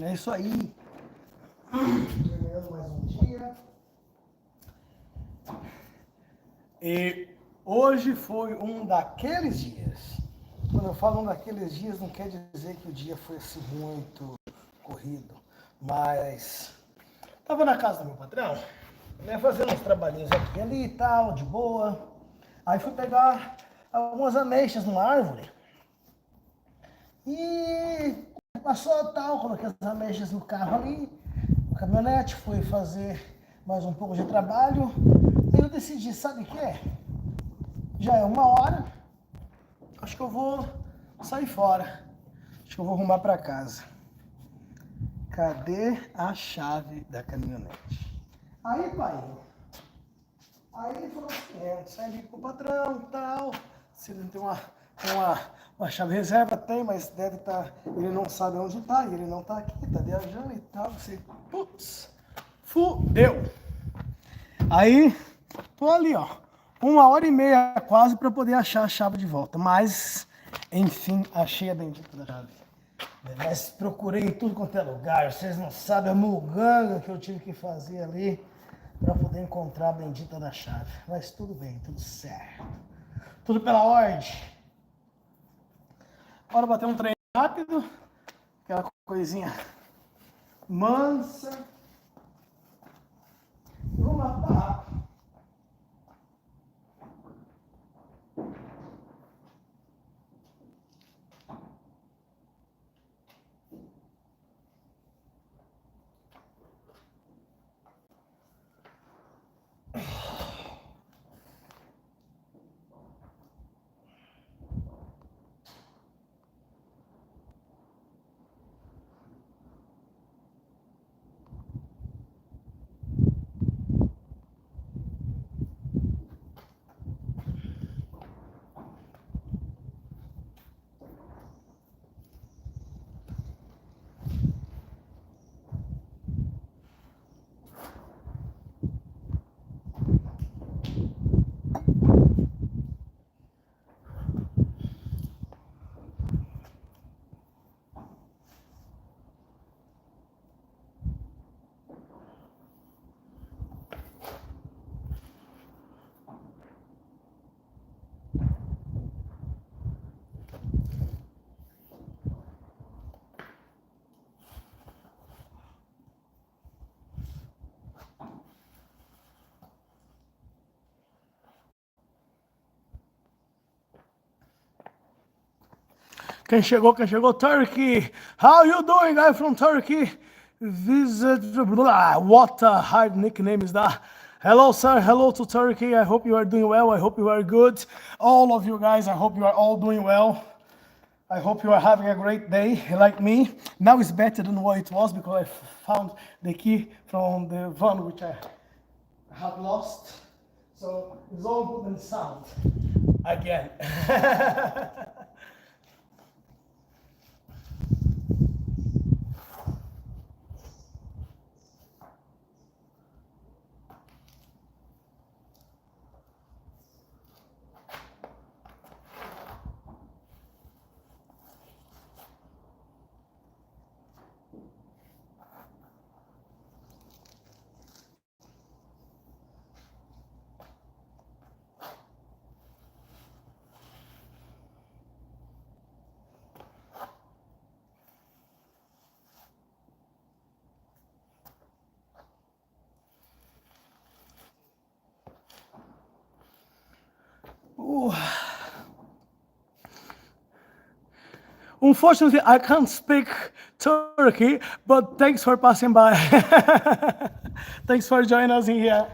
É isso aí. Terminando mais um dia. E hoje foi um daqueles dias. Quando eu falo um daqueles dias, não quer dizer que o dia foi assim muito corrido. Mas tava na casa do meu patrão, né, fazendo uns trabalhinhos aqui e ali e tal, de boa. Aí fui pegar algumas ameixas numa árvore. E passou tal, coloquei as ameixas no carro ali, no caminhonete, fui fazer mais um pouco de trabalho. E eu decidi, sabe o que é? Já é 1 hora, acho que eu vou sair fora. Acho que eu vou arrumar para casa. Cadê a chave da caminhonete? Aí, pai, aí ele falou assim, sai ali pro patrão e tal, se ele não tem uma chave reserva, tem, mas deve estar, ele não sabe onde está, e ele não está aqui, está viajando e tal, você, putz, fudeu. Aí, tô ali, ó, 1 hora e meia quase para poder achar a chave de volta, mas, enfim, achei a bendita da chave. Mas procurei em tudo quanto é lugar, vocês não sabem a muganga que eu tive que fazer ali para poder encontrar a bendita da chave. Mas tudo bem, tudo certo. Tudo pela ordem. Bora bater um treino rápido, aquela coisinha mansa. Vamos matar. Quem chegou, Turkey. How you doing, guy from Turkey? Visit, what a hard nickname is that? Hello, sir. Hello to Turkey. I hope you are doing well. I hope you are good. All of you guys, I hope you are all doing well. I hope you are having a great day, like me. Now it's better than what it was because I found the key from the van which I had lost. So it's all good and sound again. Unfortunately, I can't speak Turkey, but thanks for passing by. Thanks for joining us in here.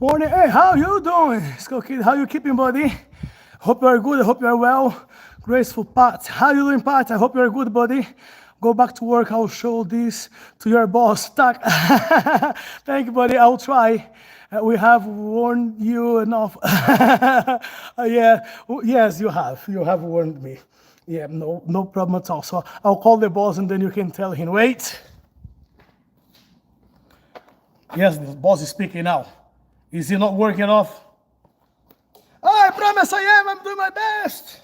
Morning. Hey, how you doing? Skull Kid, how you keeping, buddy? Hope you are good. I hope you are well. Graceful Pat. How you doing, Pat? I hope you are good, buddy. Go back to work. I'll show this to your boss. Tack. Thank you, buddy. I'll try. We have warned you enough. Yeah. Yes, you have. You have warned me. Yeah, no problem at all. So I'll call the boss and then you can tell him, wait. Yes, the boss is speaking now. Is he not working off? Oh, I promise I am. I'm doing my best.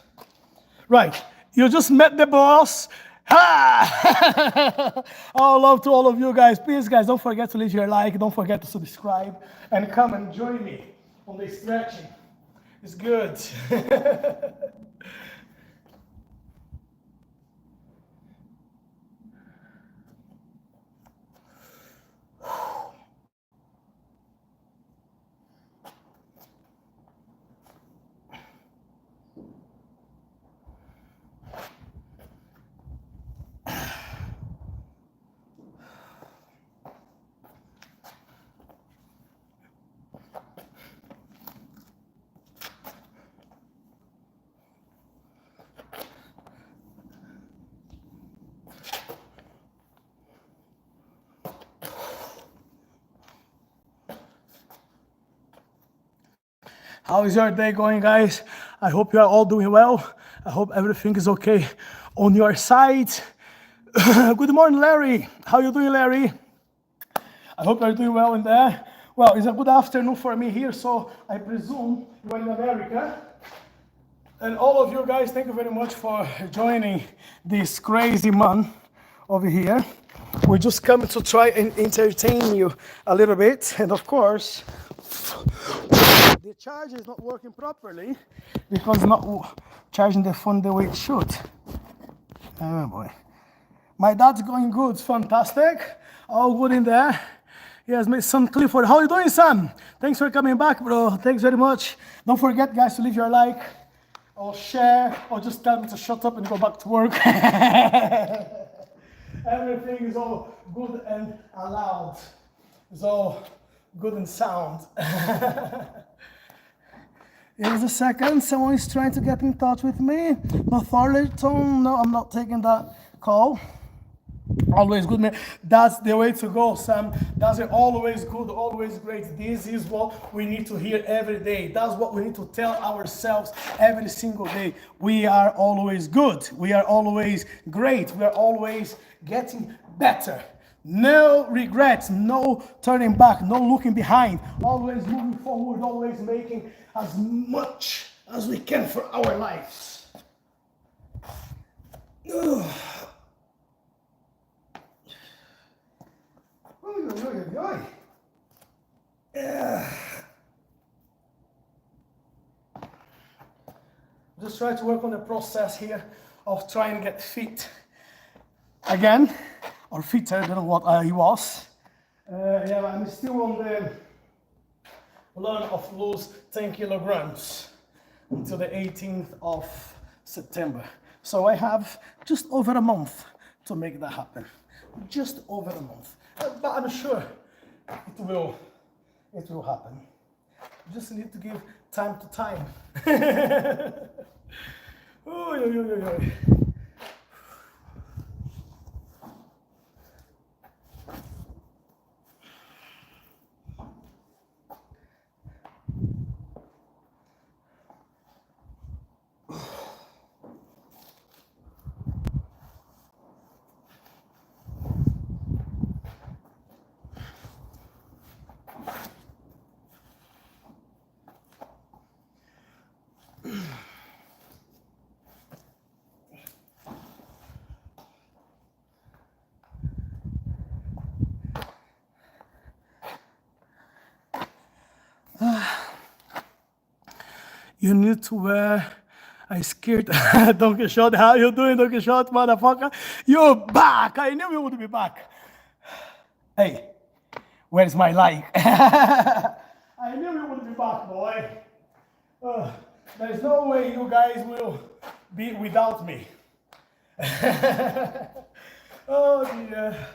Right. You just met the boss. Ha! Oh, love to all of you guys. Please, guys, don't forget to leave your like. Don't forget to subscribe. And come and join me on the stretching. It's good. How is your day going, guys? I hope you are all doing well. I hope everything is okay on your side. Good morning, Larry. How you doing, Larry? I hope you're doing well in there. Well, it's a good afternoon for me here, so I presume you're in America. And all of you guys, thank you very much for joining this crazy man over here. We're just coming to try and entertain you a little bit. And of course, the charger is not working properly because it's not charging the phone the way it should. Oh boy. My dad's going good, fantastic. All good in there. Yes, son Clifford. How you doing, son? Thanks for coming back, bro. Thanks very much. Don't forget, guys, to leave your like or share or just tell me to shut up and go back to work. Everything is all good and allowed. It's all good and sound. Here's a second. Someone is trying to get in touch with me. No, Thornton. No, I'm not taking that call. Always good, man. That's the way to go, Sam. That's it. Always good, always great. This is what we need to hear every day. That's what we need to tell ourselves every single day. We are always good. We are always great. We are always getting better. No regrets, no turning back, no looking behind. Always moving forward, always making as much as we can for our lives. Ugh. Yeah. Just try to work on the process here of trying to get fit again, or fitter than what he was. Yeah, I'm still on the learn of lose 10 kilograms until the 18th of September. So I have just over a month to make that happen. Just over a month. But I'm sure it will happen. You just need to give time to time. Oy, oy, oy, oy. You need to wear a skirt. Don Quixote, how you doing, Don Quixote, motherfucker? You're back. I knew you would be back. Hey, where's my like? I knew you would be back, boy. There's no way you guys will be without me. Oh, dear.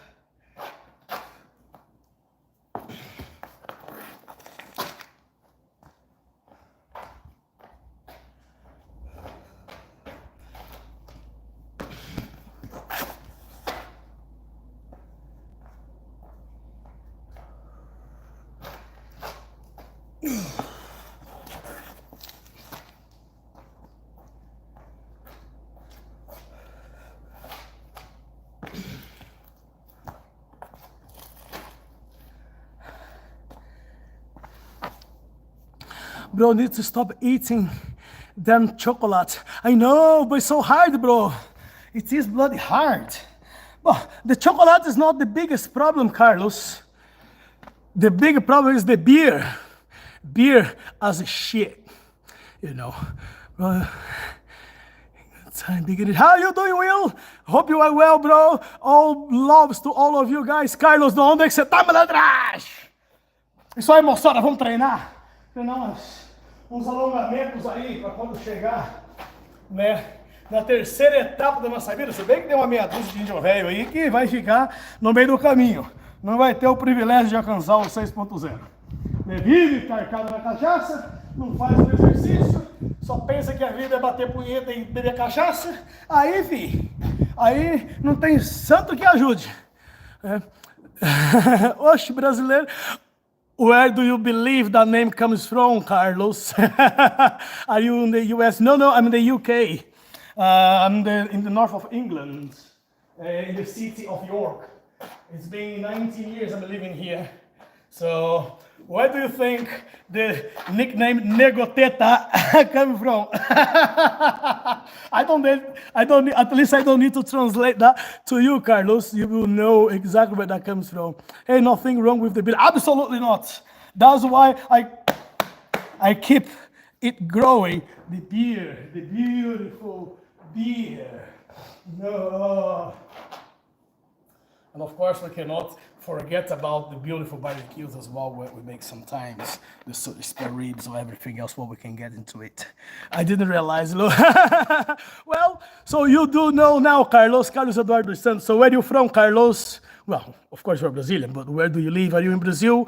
Bro, need to stop eating damn chocolate. I know, but it's so hard, bro. It is bloody hard. But the chocolate is not the biggest problem, Carlos. The big problem is the beer. Beer as a shit, you know. Time beginning. How you doing, Will? Hope you are well, bro. All loves to all of you guys. Carlos, de onde é que você tá, malandragem? Isso aí, moçada, vamos treinar. Treinar uns alongamentos aí para quando chegar, né, na terceira etapa da nossa vida. Se bem que tem uma meia dúzia de índio velho aí que vai ficar no meio do caminho. Não vai ter o privilégio de alcançar o 6.0. Vive carcado na cachaça, não faz o exercício, só pensa que a vida é bater punheta e beber cachaça. Aí, fi, aí não tem santo que ajude. Oxe, brasileiro. Where do you believe that name comes from, Carlos? Are you in the US? No, I'm in the UK. I'm in the north of England, in the city of York. It's been 19 years I'm living here. So, where do you think the nickname NEGOTETA comes from? At least I don't need to translate that to you, Carlos. You will know exactly where that comes from. Hey, nothing wrong with the beer. Absolutely not. That's why I keep it growing. The beer, the beautiful beer. No. And of course, we cannot forget about the beautiful barbecues as well, where we make sometimes the spare ribs or everything else, what we can get into it. I didn't realize. Well, so you do know now, Carlos Eduardo Santos. So where are you from, Carlos? Well, of course you're Brazilian, but where do you live? Are you in Brazil?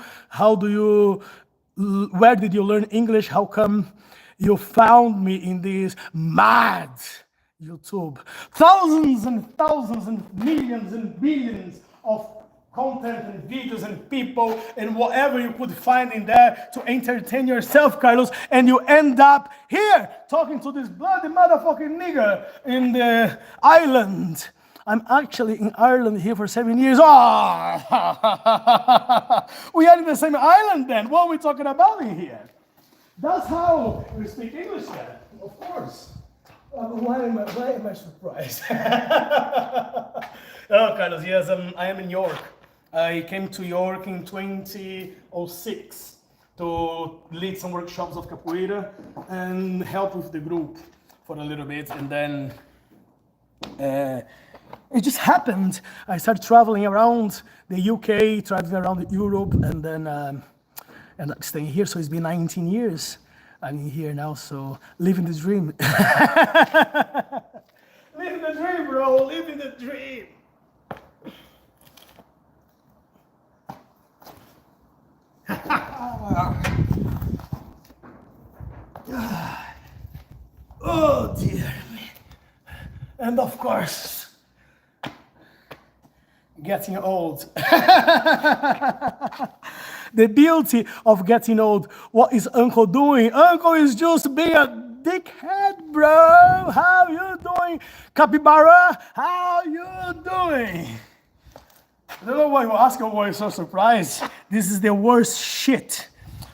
Where did you learn English? How come you found me in this mad YouTube? Thousands and thousands and millions and billions of content and videos and people and whatever you could find in there to entertain yourself, Carlos, and you end up here talking to this bloody motherfucking nigger in the island. I'm actually in Ireland here for 7 years. Oh, we are in the same island then. What are we talking about in here? That's how we speak English then, of course. Why am I surprised? Oh, Carlos, yes, I am in York. I came to York in 2006 to lead some workshops of capoeira and help with the group for a little bit. And then it just happened. I started traveling around the UK, traveling around Europe, and then and staying here. So it's been 19 years. I'm here now, so living the dream. Living the dream, bro. Living the dream. Oh dear me. And of course, getting old. The beauty of getting old. What is Uncle doing? Uncle is just being a dickhead, bro. How you doing? Capybara, how you doing? I don't know why you ask or why you're so surprised. This is the worst shit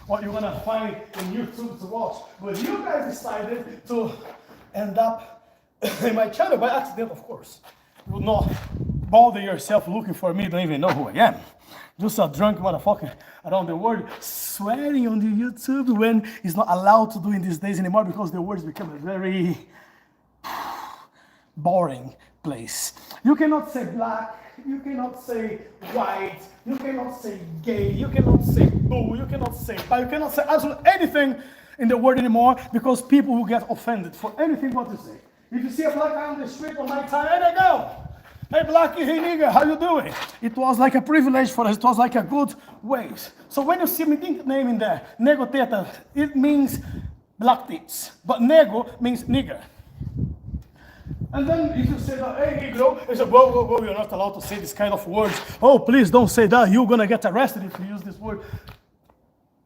what you're gonna find in YouTube to watch. But you guys decided to end up in my channel by accident, of course. You will not bother yourself looking for me, don't even know who I am. Just a drunk motherfucker around the world swearing on the YouTube when it's not allowed to do in these days anymore because the words become a very boring place. You cannot say black, you cannot say white, you cannot say gay, you cannot say boo, you cannot say bi, you cannot say absolutely anything in the world anymore because people will get offended for anything what you say. If you see a black guy on the street on my time, hey, they go. Hey, blackie, hey, nigga, how you doing? It was like a privilege for us. It was like a good way. So when you see me name in there, NEGOTETA, it means black tits. But nego means nigger. And then if you say that, hey, Negro, they say, whoa, you're not allowed to say this kind of words. Oh, please don't say that. You're going to get arrested if you use this word.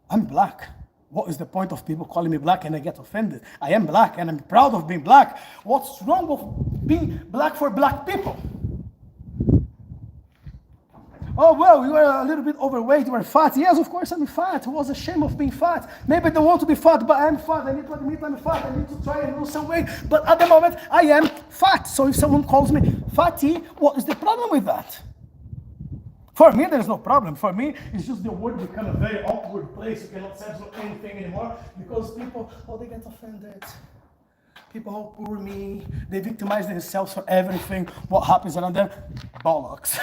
I'm black. What is the point of people calling me black and I get offended? I am black and I'm proud of being black. What's wrong with being black for black people? Oh, well, you are a little bit overweight, you are fat. Yes, of course I'm fat. I was ashamed of being fat. Maybe I don't want to be fat, but I'm fat. I need to admit I'm fat. I need to try and lose some weight. But at the moment, I am fat. So if someone calls me fatty, what is the problem with that? For me, there's no problem. For me, it's just the word become a very awkward place. You cannot say anything anymore because people, oh, they get offended. People who poor me, they victimize themselves for everything. What happens around them? Bollocks.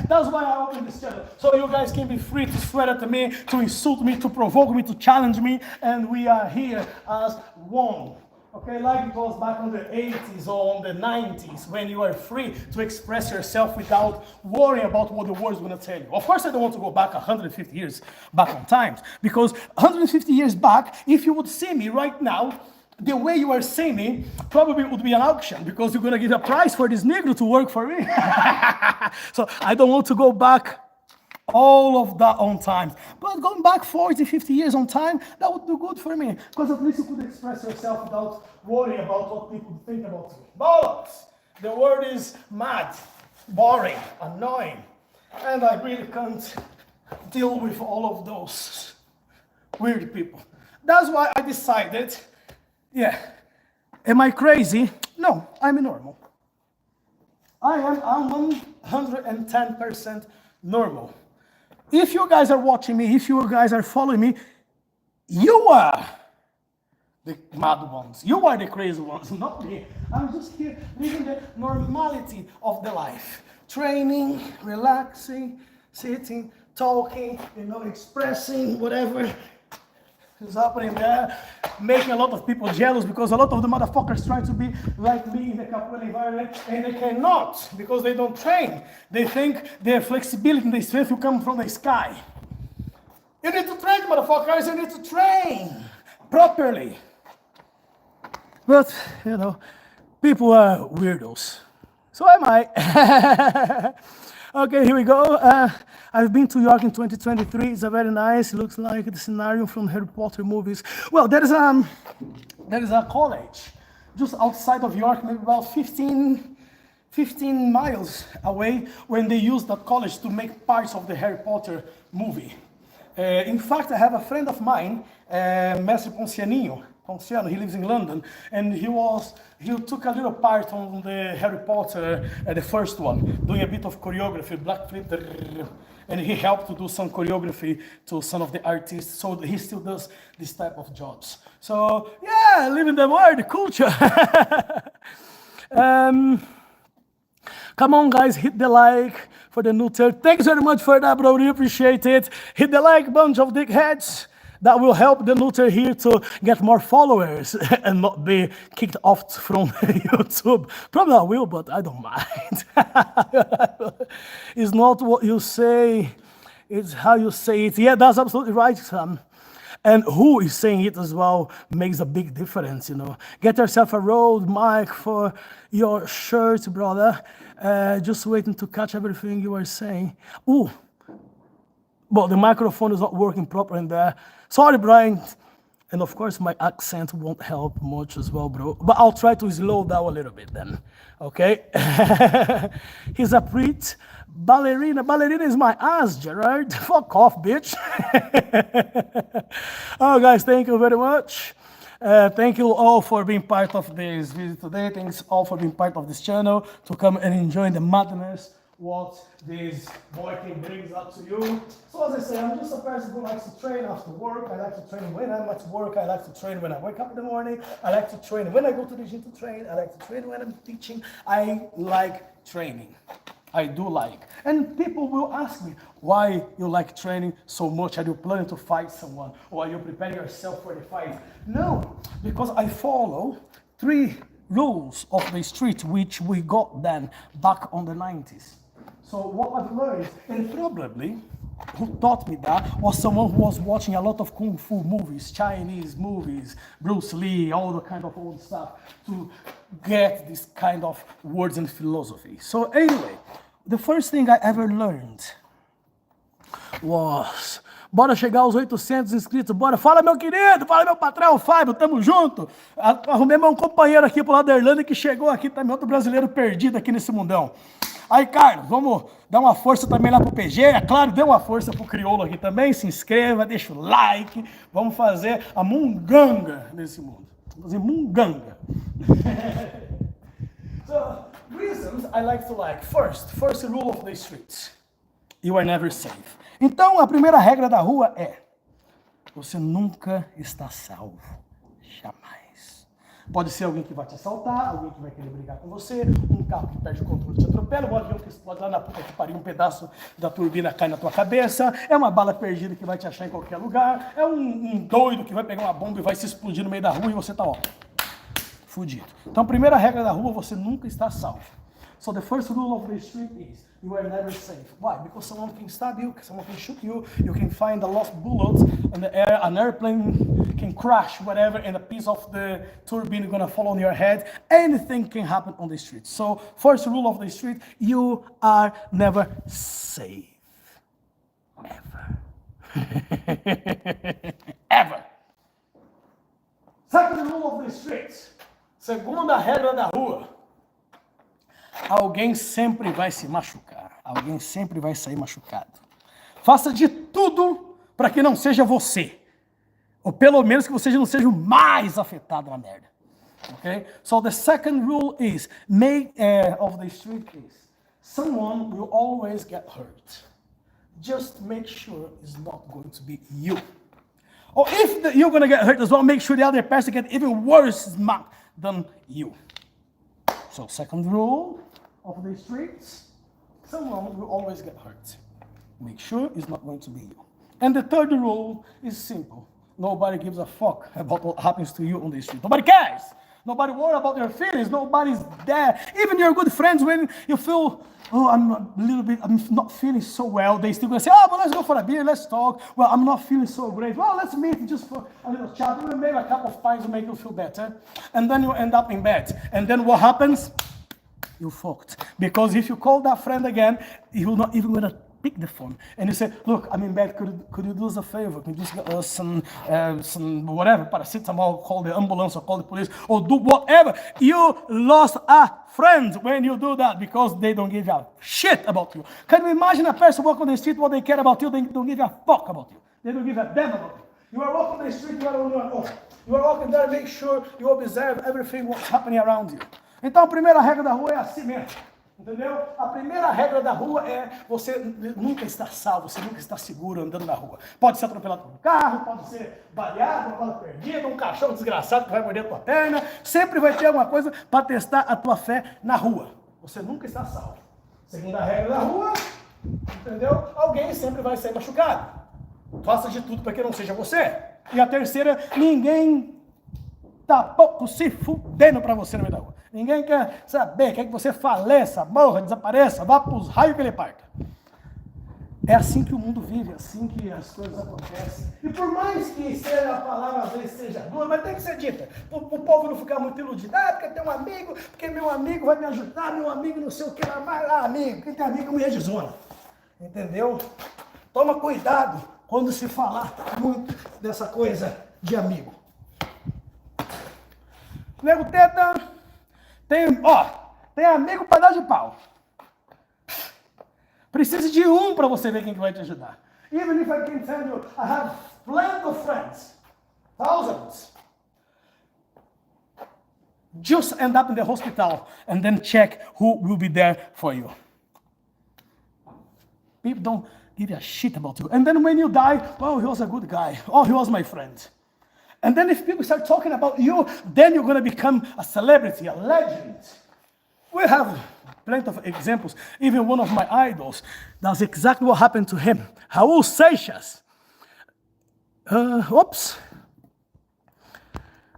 That's why I opened this channel. So you guys can be free to swear at me, to insult me, to provoke me, to challenge me. And we are here as one. Okay, like it was back in the 80s or on the 90s when you are free to express yourself without worrying about what the world's going to tell you. Of course, I don't want to go back 150 years back on times because 150 years back, if you would see me right now, the way you are seeing me probably would be an auction because you're going to give a price for this Negro to work for me. So I don't want to go back all of that on time. But going back 40, 50 years on time, that would do good for me because at least you could express yourself without worrying about what people think about you. Bollocks! The word is mad, boring, annoying. And I really can't deal with all of those weird people. That's why I decided, yeah, am I crazy? No, I'm normal. I'm 110% normal. If you guys are watching me, if you guys are following me, you are the mad ones. You are the crazy ones, not me. I'm just here living the normality of the life. Training, relaxing, sitting, talking, expressing whatever is happening there, making a lot of people jealous because a lot of the motherfuckers try to be like me in the capoeira environment and they cannot because they don't train. They think their flexibility and their strength will come from the sky. You need to train, motherfuckers. You need to train properly. But, people are weirdos. So am I. Okay, here we go. I've been to York in 2023. It's a very nice. It looks like the scenario from Harry Potter movies. Well, there is a college just outside of York, maybe about 15 miles away, when they used that college to make parts of the Harry Potter movie. In fact, I have a friend of mine, Mestre Ponciano, he lives in London, and he took a little part on the Harry Potter, the first one, doing a bit of choreography, black flip, and he helped to do some choreography to some of the artists, so he still does this type of jobs. So, yeah, living the word, the culture. Come on, guys, hit the like for the new turn. Thanks very much for that, bro. We appreciate it. Hit the like, bunch of dickheads. That will help the Luther here to get more followers and not be kicked off from YouTube. Probably I will, but I don't mind. It's not what you say, it's how you say it. Yeah, that's absolutely right, Sam. And who is saying it as well makes a big difference, Get yourself a road mic for your shirt, brother. Just waiting to catch everything you are saying. Ooh. Well, the microphone is not working properly in there. Sorry, Brian. And of course, my accent won't help much as well, bro. But I'll try to slow down a little bit then, okay? He's a pretty ballerina. Ballerina is my ass, Gerard. Fuck off, bitch. Oh, guys, thank you very much. Thank you all for being part of this video today. Thanks all for being part of this channel, to come and enjoy the madness what this boy can bring up to you. So as I say, I'm just a person who likes to train after work. I like to train when I'm at work. I like to train when I wake up in the morning. I like to train when I go to the gym to train. I like to train when I'm teaching. I like training. I do like. And people will ask me, why you like training so much? Are you planning to fight someone? Or are you preparing yourself for the fight? No, because I follow 3 rules of the street, which we got then back on the 90s. So what I've learned, and probably who taught me that, was someone who was watching a lot of Kung Fu movies, Chinese movies, Bruce Lee, all the kind of old stuff, to get this kind of words and philosophy. So anyway, the first thing I ever learned was Bora chegar aos 800 inscritos. Bora. Fala, meu querido. Fala, meu patrão. Fábio, tamo junto. Arrumei um companheiro aqui pro lado da Irlanda que chegou aqui também, outro brasileiro perdido aqui nesse mundão. Aí, Carlos, vamos dar uma força também lá pro PG. É claro, dê uma força pro crioulo aqui também. Se inscreva, deixa o like. Vamos fazer a munganga nesse mundo. Vamos fazer munganga. So, reasons I like to like. First rule of the streets. You are never safe. Então, a primeira regra da rua é: você nunca está salvo. Jamais. Pode ser alguém que vai te assaltar, alguém que vai querer brigar com você, um carro que perde o controle e te atropela, um avião que explode lá na puta que pariu, um pedaço da turbina cai na tua cabeça, é uma bala perdida que vai te achar em qualquer lugar, é um doido que vai pegar uma bomba e vai se explodir no meio da rua e você tá, ó, fudido. Então, a primeira regra da rua, você nunca está salvo. So the first rule of the street is, you are never safe. Why? Because someone can stab you, someone can shoot you, you can find the lost bullets in the air, an airplane can crash, whatever, and a piece of the turbine is going to fall on your head. Anything can happen on the street. So, first rule of the street, you are never safe. Ever. Ever. Second rule of the street. Segunda regra da rua. Alguém sempre vai se machucar. Alguém sempre vai sair machucado. Faça de tudo para que não seja você. Ou pelo menos que você não seja o mais afetado na merda. Okay? So the second rule is, of the street is, someone will always get hurt. Just make sure it's not going to be you. Or if you're going to get hurt as well, make sure the other person gets even worse than you. So, second rule of the streets, someone will always get hurt. Make sure it's not going to be you. And the third rule is simple. Nobody gives a fuck about what happens to you on the street. Nobody cares. Nobody worries about your feelings. Nobody's there. Even your good friends, when you feel, oh, I'm not feeling so well, they still going to say, oh, but let's go for a beer, let's talk. Well, I'm not feeling so great. Well, let's meet just for a little chat. Maybe a cup of pints will make you feel better. And then you end up in bed. And then what happens? You fucked. Because if you call that friend again, he will not even going to pick the phone. And you say, look, I'm in bed, could you do us a favor? Can you just get us some whatever, paracetamol, call the ambulance or call the police, or do whatever. You lost a friend when you do that because they don't give a shit about you. Can you imagine a person walking on the street, what they care about you, they don't give a fuck about you. They don't give a damn about you. You are walking on the street, you are on your own. You are walking there, make sure you observe everything what's happening around you. Então a primeira regra da rua é assim mesmo. Entendeu? A primeira regra da rua é você nunca está salvo, você nunca está seguro andando na rua. Pode ser atropelado por um carro, pode ser baleado, uma bala perdida, um cachorro desgraçado que vai morder a tua perna. Sempre vai ter alguma coisa para testar a tua fé na rua. Você nunca está salvo. Segunda regra da rua, entendeu? Alguém sempre vai ser machucado. Faça de tudo para que não seja você. E a terceira, ninguém tá pouco se fudendo para você no meio da rua. Ninguém quer saber, quer que você faleça, morra, desapareça, vá para os raios que ele parta. É assim que o mundo vive, é assim que as coisas acontecem. E por mais que seja a palavra às vezes seja dura, mas tem que ser dita. O povo não ficar muito iludido. Ah, porque tem um amigo, porque meu amigo vai me ajudar, meu amigo não sei o que lá, vai lá, amigo. Quem tem amigo é mulher de zona. Entendeu? Toma cuidado quando se falar muito dessa coisa de amigo. NEGOTETA tem amigo para dar de pau. Precisa de um para você ver quem que vai te ajudar. Even if I can tell you, I have plenty of friends, thousands. Just end up in the hospital and then check who will be there for you. People don't give a shit about you. And then when you die, oh, he was a good guy. Oh, he was my friend. And then if people start talking about you, then you're going to become a celebrity, a legend. We have plenty of examples. Even one of my idols, that's exactly what happened to him. Raul Seixas.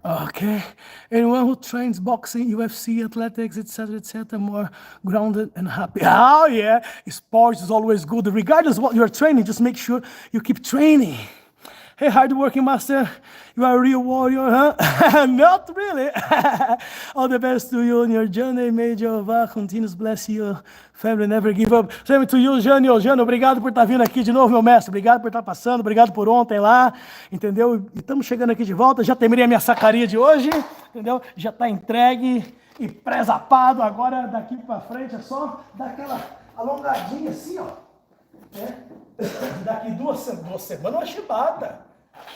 Okay. Anyone who trains boxing, UFC, athletics, etc., more grounded and happy. Oh, yeah. Sports is always good. Regardless of what you're training, just make sure you keep training. Hey, hard-working master, you are a real warrior, huh? Not really. All the best to you on your journey. May Jeová continues bless you. Family, never give up. Same to you, Jânio. Jânio, obrigado por estar vindo aqui de novo, meu mestre. Obrigado por estar passando, obrigado por ontem lá, entendeu? E estamos chegando aqui de volta. Já terminei a minha sacaria de hoje, entendeu? Já está entregue e presapado. Agora, daqui para frente, é só dar aquela alongadinha assim, ó. Né? Daqui duas semanas uma chibata.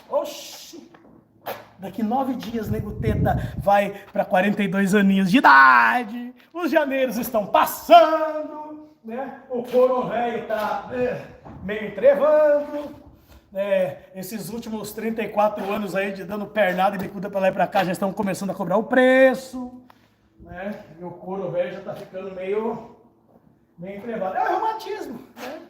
Oxi! Daqui 9 dias, NEGOTETA vai para 42 aninhos de idade. Os janeiros estão passando, né? O couro velho está meio entrevando. Esses últimos 34 anos aí de dando pernada e bicuda para lá e para cá já estão começando a cobrar o preço. Né? E o couro velho já está ficando meio entrevado. É o reumatismo, né?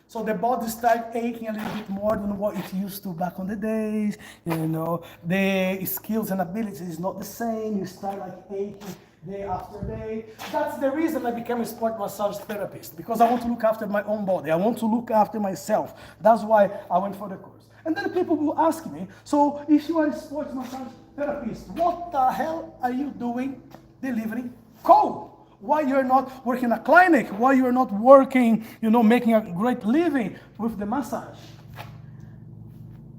So the body starts aching a little bit more than what it used to back on the days. You know, the skills and abilities is not the same. You start like aching day after day. That's the reason I became a sport massage therapist, because I want to look after my own body. I want to look after myself. That's why I went for the course. And then people will ask me, so if you are a sports massage therapist, what the hell are you doing delivering cold? Why you're not working in a clinic? Why you're not working, making a great living with the massage?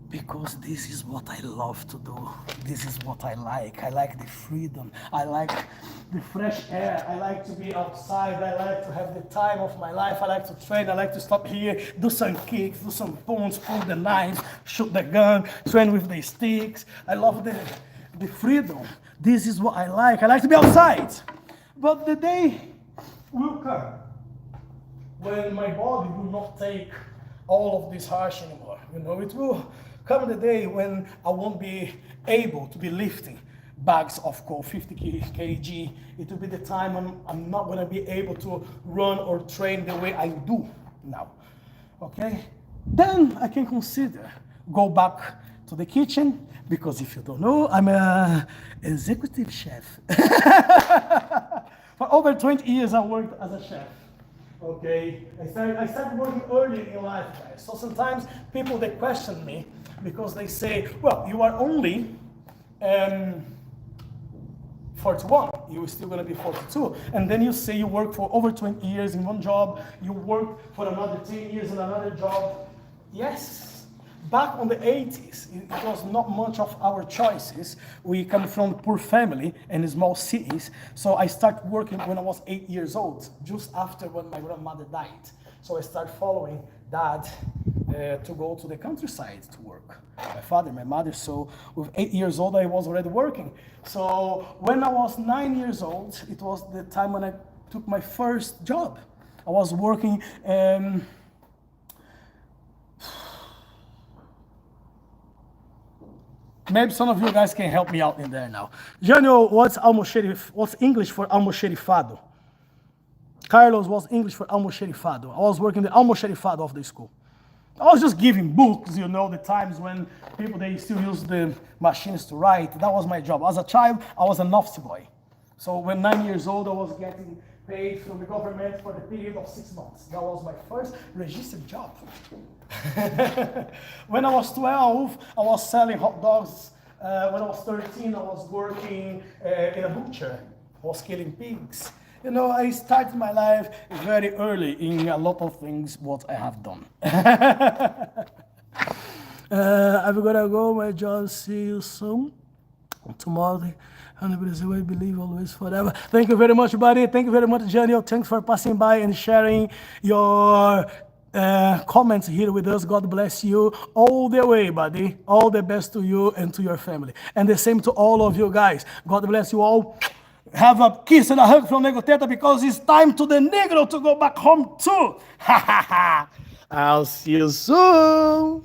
Because this is what I love to do. This is what I like. I like the freedom. I like the fresh air. I like to be outside. I like to have the time of my life. I like to train. I like to stop here, do some kicks, do some punch, pull the knives, shoot the gun, train with the sticks. I love the freedom. This is what I like. I like to be outside. But the day will come when my body will not take all of this harsh anymore. It will come the day when I won't be able to be lifting bags of coal, 50 kg. It will be the time I'm not going to be able to run or train the way I do now. Okay? Then I can consider go back to the kitchen, because if you don't know, I'm an executive chef. For over 20 years, I worked as a chef. Okay, I started working early in life, guys. So sometimes people, they question me because they say, well, you are only 41, you're still going to be 42. And then you say you work for over 20 years in one job, you work for another 10 years in another job. Yes. Back on the 80s, it was not much of our choices. We come from a poor family and small cities. So I started working when I was 8 years old, just after when my grandmother died. So I started following Dad to go to the countryside to work. My father, my mother. So with 8 years old, I was already working. So when I was 9 years old, it was the time when I took my first job. I was working maybe some of you guys can help me out in there now. Jânio, what's English for almoxerifado? Carlos, what's English for almoxerifado? I was working the almoxerifado of the school. I was just giving books, the times when people, they still use the machines to write. That was my job. As a child, I was an office boy. So when 9 years old, I was getting paid from the government for the period of 6 months. That was my first registered job. When I was 12, I was selling hot dogs. When I was 13, I was working in a butcher. I was killing pigs. I started my life very early in a lot of things what I have done. I'm gonna go, my John. See you soon. Tomorrow. And Brazil, I believe always forever. Thank you very much, buddy. Thank you very much, Jânio. Thanks for passing by and sharing your comments here with us. God bless you all the way, buddy. All the best to you and to your family. And the same to all of you guys. God bless you all. Have a kiss and a hug from NEGOTETA, because it's time to the Negro to go back home too. I'll see you soon.